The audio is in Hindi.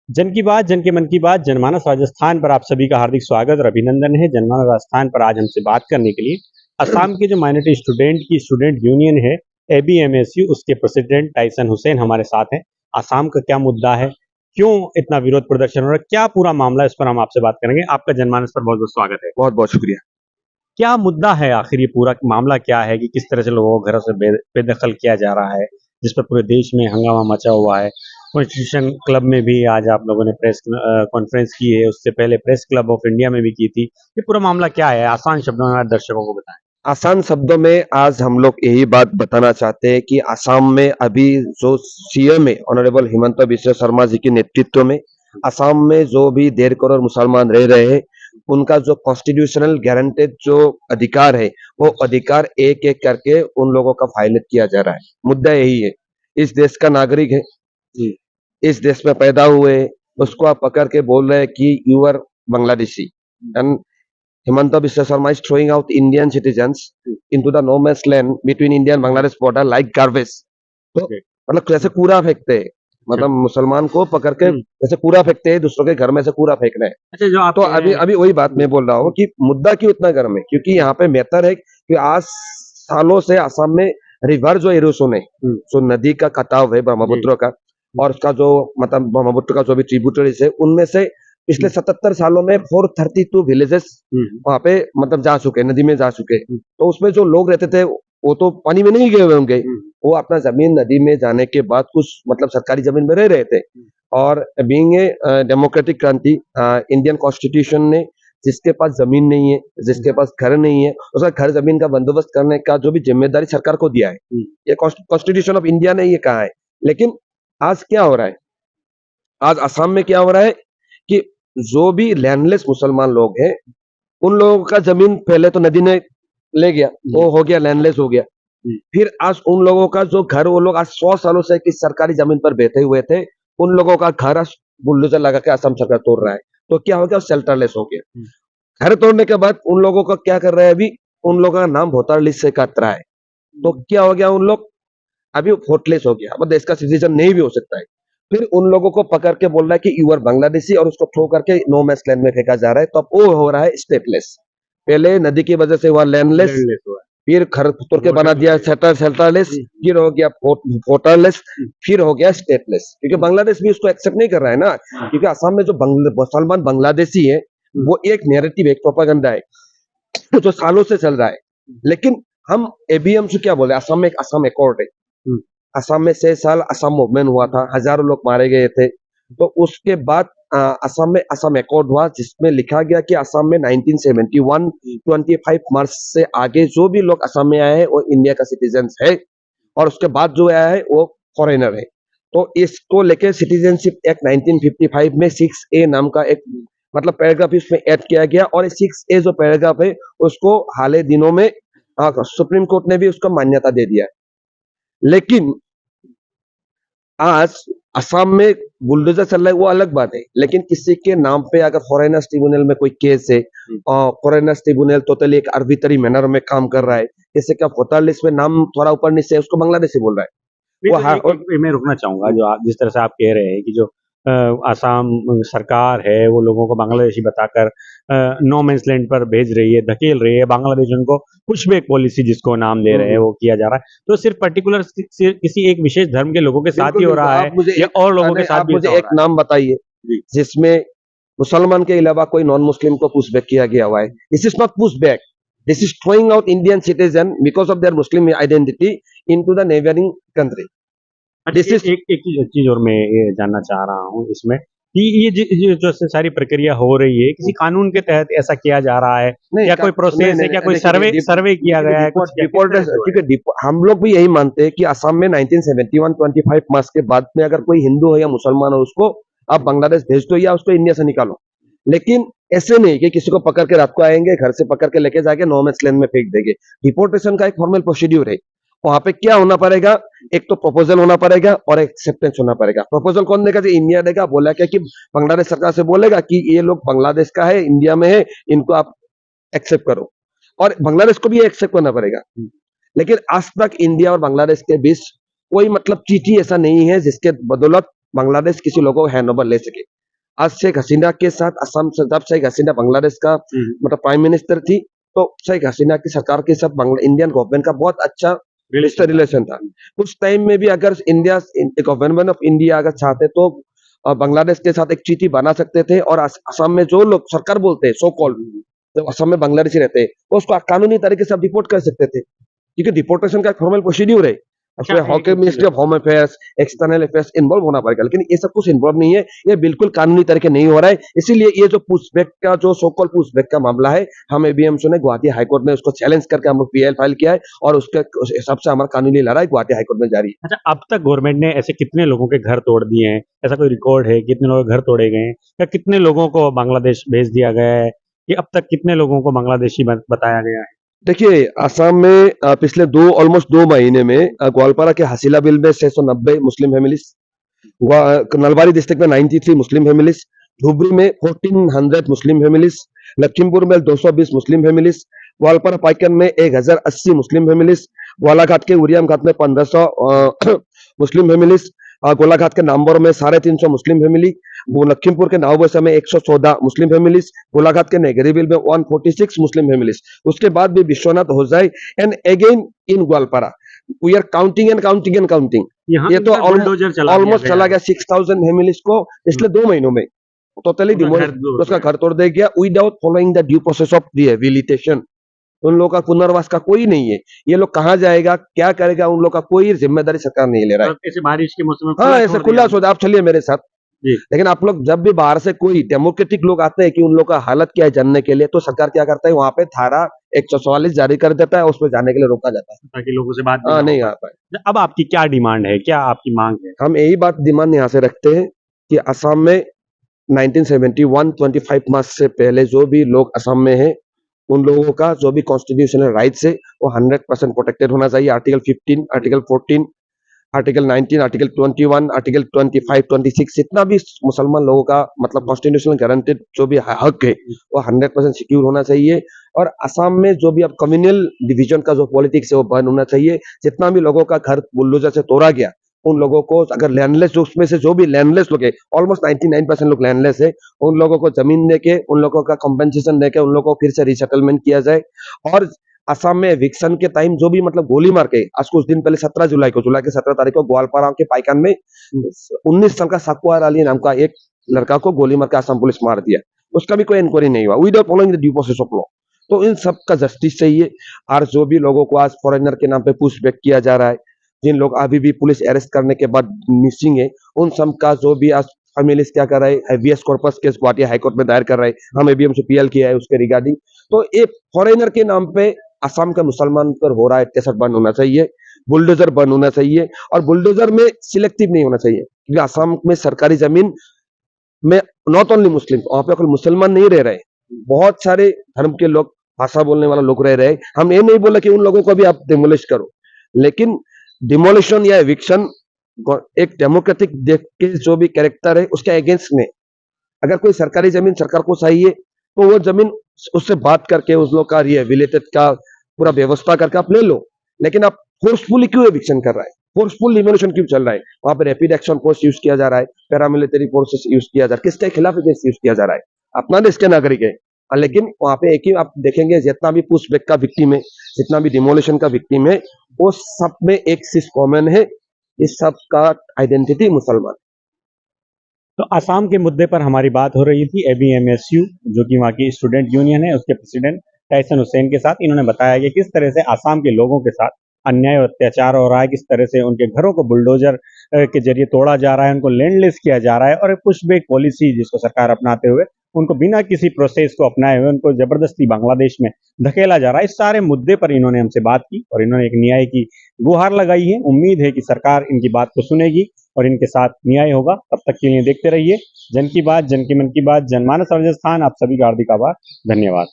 जन की बात, जन के मन की बात, जनमानस राजस्थान पर आप सभी का हार्दिक स्वागत और अभिनंदन है। जनमानस राजस्थान पर आज हमसे बात करने के लिए असम के जो माइनॉरिटी स्टूडेंट की स्टूडेंट यूनियन है, एबीएमएसयू, उसके प्रेसिडेंट टाइसन हुसैन हमारे साथ हैं। असम का क्या मुद्दा है, क्यों इतना विरोध प्रदर्शन हो रहा है, क्या पूरा मामला है, इस पर हम आपसे बात करेंगे। आपका जनमानस पर बहुत बहुत स्वागत है। बहुत बहुत शुक्रिया। क्या मुद्दा है आखिर, ये पूरा मामला क्या है कि किस तरह से लोगों को घरों से बेदखल किया जा रहा है, जिस पर पूरे देश में हंगामा मचा हुआ है। कॉन्स्टिट्यूशन क्लब में भी आज आप लोगों ने प्रेस कॉन्फ्रेंस की है, उससे पहले प्रेस क्लब ऑफ इंडिया में भी की थी। ये पूरा मामला क्या है, आसान शब्दों में हमारे दर्शकों को बताएं। आसान शब्दों में आज हम लोग यही बात बताना चाहते हैं कि असम में अभी जो सीएम है ऑनरेबल हिमंता बिस्वा शर्मा जी के नेतृत्व में असम में जो भी 1.5 करोड़ मुसलमान रह रहे हैं, उनका जो कॉन्स्टिट्यूशनल गारंटेड जो अधिकार है, वो अधिकार एक एक करके उन लोगों का वायलेट किया जा रहा है। मुद्दा यही है। इस देश का नागरिक है जी, इस देश में पैदा हुए, उसको आप पकड़ के बोल रहे हैं कि you are Bangladeshi and Himanta Biswa Sarma is throwing out Indian citizens into the no man's land between India and Bangladesh border like garbage. तो मतलब कैसे कूड़ा फेंकते हैं, मतलब मुसलमान को पकड़ के जैसे कूड़ा फेंकते हैं, दूसरों के घर में से कूड़ा फेंकना है। अच्छा, जो आप तो अभी अभी वही बात मैं बोल रहा हूँ कि मुद्दा क्यों इतना गर्म है, क्योंकि यहाँ पे बेहतर है कि आज सालों से असम में रिवर जो इरोशन है, जो नदी का कटाव है ब्रह्मपुत्र का, और उसका जो मतलब ब्रह्मपुत्र का जो भी ट्रिब्यूटरीज है, उनमें से पिछले 77 सालों में 432 विलेजेस वहां पे मतलब जा चुके, नदी में जा चुके। तो उसमें जो लोग रहते थे वो तो पानी में नहीं गए हुए होंगे, वो अपना जमीन नदी में जाने के बाद कुछ मतलब सरकारी जमीन में रह रहे थे। और बीइंग ए डेमोक्रेटिक क्रांति, इंडियन कॉन्स्टिट्यूशन ने जिसके पास जमीन नहीं है, जिसके पास घर नहीं है, उसका घर जमीन का बंदोबस्त करने का जो भी जिम्मेदारी सरकार को दिया है, ये कॉन्स्टिट्यूशन ऑफ इंडिया ने ये कहा है। लेकिन आज क्या हो रहा है, आज असम में क्या हो रहा है कि जो भी लैंडलेस मुसलमान लोग हैं, उन लोगों का जमीन पहले तो नदी ने ले गया, वो हो गया लैंडलेस हो गया। फिर आज उन लोगों का जो घर, वो लोग आज 100 सालों से किस सरकारी जमीन पर बैठे हुए थे, उन लोगों का घर आज बुलडोजर लगा के असम सरकार तोड़ रहा है। तो क्या हो गया, शेल्टरलेस हो गया। घर तोड़ने के बाद उन लोगों का क्या कर रहे हैं, अभी उन लोगों का नाम वोटर लिस्ट से काट रहा है। तो क्या हो गया, उन लोग अभी वोटलेस हो गया, अब देश का सिटीजन नहीं भी हो सकता है। फिर उन लोगों को पकड़ के बोल रहा है कि यू आर बांग्लादेशी, और उसको थ्रो करके नो मैच लैंड में फेंका जा रहा है। तो अब वो हो रहा है स्टेटलेस। पहले नदी की वजह से हुआ लैंडलेस, फिर घर तोड़ के बना दिया शेल्टरलेस, फिर हो गया वोटरलेस, फिर हो गया स्टेटलेस। क्योंकि बांग्लादेश भी उसको एक्सेप्ट नहीं कर रहा है ना, क्योंकि असम में जो मुसलमान बांग्लादेशी है, वो एक नैरेटिव, एक प्रोपेगेंडा है जो सालों से चल रहा है। लेकिन हम एबीएम से क्या बोले, असम में एक असम एकॉर्ड है। असम में 6 साल असम मूवमेंट हुआ था, हजारों लोग मारे गए थे। तो उसके बाद असम में असम एकॉर्ड हुआ, जिसमें लिखा गया कि असम में 1971 25 मार्च से आगे जो भी लोग असम में आए हैं वो इंडिया का सिटीजन है, और उसके बाद जो आया है वो फॉरेनर है। तो इसको लेके सिटीजनशिप एक्ट 1955 में 6A नाम का एक मतलब पैराग्राफ इसमें ऐड किया गया, और 6A जो पैराग्राफ है उसको हाल ही दिनों में सुप्रीम कोर्ट ने भी उसको मान्यता दे दिया है। लेकिन आज असम में बुलडोजर चल रहा है, वो अलग बात है। लेकिन किसी के नाम पे अगर फॉरेनर्स ट्रिब्यूनल में कोई केस है, और फॉरेनर्स ट्रिब्यूनल टोटली एक आर्बिट्ररी मैनर में काम कर रहा है, जैसे क्या वोटर लिस्ट में नाम थोड़ा ऊपर नीचे है, उसको बांग्लादेशी बोल रहा है। मैं रुकना चाहूंगा, जो जिस तरह से आप कह रहे हैं कि जो आसाम सरकार है वो लोगों को बांग्लादेशी बताकर नो मैंस लैंड पर भेज रही है, धकेल रही है, बांग्लादेश उनको पुशबैक पॉलिसी जिसको नाम दे रहे हैं वो किया जा रहा है। तो सिर्फ पर्टिकुलर किसी एक विशेष धर्म के लोगों के साथ ही हो रहा है या और लोगों के साथ भी? मुझे एक नाम बताइए जिसमें मुसलमान के अलावा कोई नॉन मुस्लिम को पुशबैक किया गया हुआ है। This is not pushback, this is throwing out Indian citizen because of their Muslim identity into the neighbouring country. एक चीज और मैं ये जानना चाह रहा हूँ इसमें कि ये जो सारी प्रक्रिया हो रही है, किसी कानून के तहत ऐसा किया जा रहा है या कोई प्रोसेस है, क्या कोई सर्वे किया गया है? क्योंकि हम लोग भी यही मानते हैं कि असम में 1971 25 मार्च के बाद में अगर कोई हिंदू हो या मुसलमान हो, उसको आप बांग्लादेश भेज दो या उसको इंडिया से निकालो। लेकिन ऐसे नहीं कि किसी को पकड़ के रात को आएंगे, घर से पकड़ के लेके जाके नो मैच लैंड में फेंक देंगे। डिपोर्टेशन का एक फॉर्मल प्रोसीड्यूर है। वहां पे क्या होना पड़ेगा, एक तो प्रपोजल होना पड़ेगा और एक्सेप्टेंस होना पड़ेगा। प्रपोजल कौन देगा, जो इंडिया देगा। बोला क्या कि बांग्लादेश सरकार से बोलेगा कि ये लोग बांग्लादेश का है, इंडिया में है, इनको आप एक्सेप्ट करो, और बांग्लादेश को भी एक्सेप्ट करना पड़ेगा। लेकिन आज तक इंडिया और बांग्लादेश के बीच कोई मतलब चिट्ठी ऐसा नहीं है जिसके बदौलत बांग्लादेश किसी लोगों को हैंड ओवर ले सके। आज शेख हसीना के साथ असम से, जब शेख हसीना बांग्लादेश का मतलब प्राइम मिनिस्टर थी, तो शेख हसीना की सरकार के साथ इंडियन गवर्नमेंट का बहुत अच्छा रिलेशन था। उस टाइम में भी अगर इंडिया गवर्नमेंट ऑफ इंडिया अगर चाहते तो बांग्लादेश के साथ एक चीटी बना सकते थे, और असम में जो लोग सरकार बोलते हैं सो कॉल्ड, जो असम में बांग्लादेशी रहते हैं, वो उसको कानूनी तरीके से डिपोर्ट कर सकते थे, क्योंकि डिपोर्टेशन का फॉर्मल प्रोसीड्यूर है। उसमें hockey ministry of home affairs, external affairs involve होना पड़ेगा, लेकिन ये सब कुछ इन्वॉल्व नहीं है। ये बिल्कुल कानूनी तरीके नहीं हो रहा है। इसीलिए ये जो पुशबैक का, जो सो कॉल्ड पुशबैक का मामला है, हम एबीएमसी ने गुवाहाटी हाईकोर्ट में उसको चैलेंज करके हम पीएल फाइल किया है, और उसके हिसाब से हमारा कानूनी लड़ाई गुवाहाटी हाईकोर्ट में जारी है। अच्छा, अब तक गवर्नमेंट ने ऐसे कितने लोगों के घर तोड़ दिए हैं? ऐसा कोई रिकॉर्ड है कितने लोगों के घर तोड़े गए हैं, या कितने लोगों को बांग्लादेश भेज दिया गया है, कि अब तक कितने लोगों को बांग्लादेशी बताया गया है? देखिए, असम में पिछले ऑलमोस्ट 2 महीने में ग्वालपारा के हसीला बिल में 690 मुस्लिम फैमिलीज, नलबारी डिस्ट्रिक्ट में 93 मुस्लिम फैमिलीज, धुबरी में 1400 मुस्लिम फैमिलीज, लखीमपुर में 220 मुस्लिम फैमिलीज, ग्वालपारा पाइकन में 1080 मुस्लिम फैमिलीज, गोलाघाट के उरियम घाट में 1500 मुस्लिम फैमिलीज, गोलाघाट के नाम्बर में 350 मुस्लिम फैमिली, वो लखीमपुर के नावबसा में 114 मुस्लिम फैमिलीज, गोलाघाट के नेगरीबिल में 146 मुस्लिम फैमिलीज। उसके बाद भी विश्वनाथ हो जाए and again in Goalpara we are counting and counting and counting. ये तो ऑलमोस्ट चला गया 6000 फैमिलीज को पिछले 2 महीनों में टोटली उसका घर तोड़ दिया गया, without following the due process of rehabilitation. उन लोगों का पुनर्वास का कोई नहीं है। ये लोग कहाँ जाएगा, क्या करेगा, उन लोगों का कोई जिम्मेदारी सरकार नहीं ले रहा है। ऐसे बारिश के मौसम में हाँ, ऐसे खुला सोचा, आप चलिए मेरे साथ। लेकिन आप लोग जब भी बाहर से कोई डेमोक्रेटिक लोग आते हैं कि उन लोग का हालत क्या है जानने के लिए, तो सरकार क्या करता है, वहां पे धारा 144 जारी कर देता है, उसमें जाने के लिए रोका जाता है, ताकि लोगों से बात नहीं आ पाए। अब आपकी क्या डिमांड है, क्या आपकी मांग है? हम यही बात डिमांड यहाँ से रखते हैं कि असम में 1971 25 मार्च से पहले जो भी लोग असम में हैं, उन लोगों का जो भी कॉन्स्टिट्यूशनल राइट्स है वो 100% प्रोटेक्टेड होना चाहिए। Article 15, article 14, article 19, article 21, article 25, 26, जितना भी मुसलमान लोगों का मतलब कॉन्स्टिट्यूशनल गारंटेड जो भी हक है वो 100% सिक्योर होना चाहिए। और असम में जो भी अब कम्युनल डिवीजन का जो पॉलिटिक्स है वो बंद होना चाहिए। जितना भी लोगों का घर बुलडोजर से तोड़ा गया, उन लोगों को अगर लैंडलेस, उसमें से जो भी लैंडलेस लोग है, ऑलमोस्ट 99% लोग लैंडलेस है, उन लोगों को जमीन देके, उन लोगों का कंपेंसेशन देके उन लोगों को फिर से रिसेटलमेंट किया जाए। और असम में एविक्शन के टाइम जो भी मतलब गोली मार के, आज कुछ दिन पहले 17 जुलाई के 17 तारीख को ग्वालपारा के पाइकान में 19 साल का साकुआर अली नाम का एक लड़का को गोली मार के असम पुलिस मार दिया, उसका भी कोई इंक्वायरी नहीं हुआ, without following the due process of law. तो इन सब का जस्टिस चाहिए। और जो भी लोगों को आज फॉरेनर के नाम पे पुशबैक किया जा रहा है, जिन लोग अभी भी पुलिस अरेस्ट करने के बाद मिसिंग है, उन सब का जो भी आज फैमिलीज क्या कर रहे हैं, habeas corpus case Guwahati high court में दायर कर रहे हैं, हम एबीएमसी पीएल किया है उसके रिगार्डिंग। तो एक फॉरेनर के नाम पे असम के मुसलमान पर हो रहा है अत्याचार बंद होना चाहिए, बुलडोजर बंद होना चाहिए, और बुलडोजर में सिलेक्टिव नहीं होना चाहिए, क्योंकि असम में सरकारी जमीन में नॉट ओनली मुस्लिम, वहां पे केवल मुसलमान नहीं रह रहे, बहुत सारे धर्म के लोग, भाषा बोलने वाले लोग रह रहे। हम ये नहीं बोले कि उन लोगों को भी आप डिमोलिश करो, लेकिन डिमोलिशन या एविक्शन एक डेमोक्रेटिक देश के जो भी कैरेक्टर है उसके अगेंस्ट में, अगर कोई सरकारी जमीन सरकार को चाहिए तो वो जमीन उससे बात करके उस लोग का रिहेबिलिटेट का पूरा व्यवस्था करके आप ले लो। लेकिन आप फोर्सफुली क्यों एविक्शन कर रहा है, फोर्सफुल डिमोलिशन क्यों चल रहा है? वहां पे रैपिड एक्शन फोर्स यूज किया जा रहा है, पैरामिलिट्री फोर्सेस यूज किया जा रहा है, किसके खिलाफ अगेंस्ट यूज किया जा रहा है? अपना देश के नागरिक है। लेकिन वहां पे एक ही आप देखेंगे, जितना भी पुशबैक का विक्टिम है, जितना भी डिमोलिशन का विक्टिम है, वो सब में एक चीज कॉमन है, इस सब का आइडेंटिटी मुसलमान। तो असम के मुद्दे पर हमारी बात हो रही थी एबीएमएसयू, जो कि वहाँ की स्टूडेंट यूनियन है, उसके प्रेसिडेंट तहसन हुसैन के साथ। इन्होंने बताया कि किस तरह से असम के लोगों के साथ अन्याय और अत्याचार हो रहा है, किस तरह से उनके घरों को बुलडोजर के जरिए तोड़ा जा रहा है, उनको लैंडलेस किया जा रहा है, और पुशबैक पॉलिसी जिसको सरकार अपनाते हुए उनको बिना किसी प्रोसेस को अपनाए हुए उनको जबरदस्ती बांग्लादेश में धकेला जा रहा है। इस सारे मुद्दे पर इन्होंने हमसे बात की और इन्होंने एक न्याय की गुहार लगाई है। उम्मीद है कि सरकार इनकी बात को सुनेगी और इनके साथ न्याय होगा। तब तक के लिए देखते रहिए जन की बात, जन की मन की बात, जनमानस राजस्थान। आप सभी का हार्दिक आभार, धन्यवाद।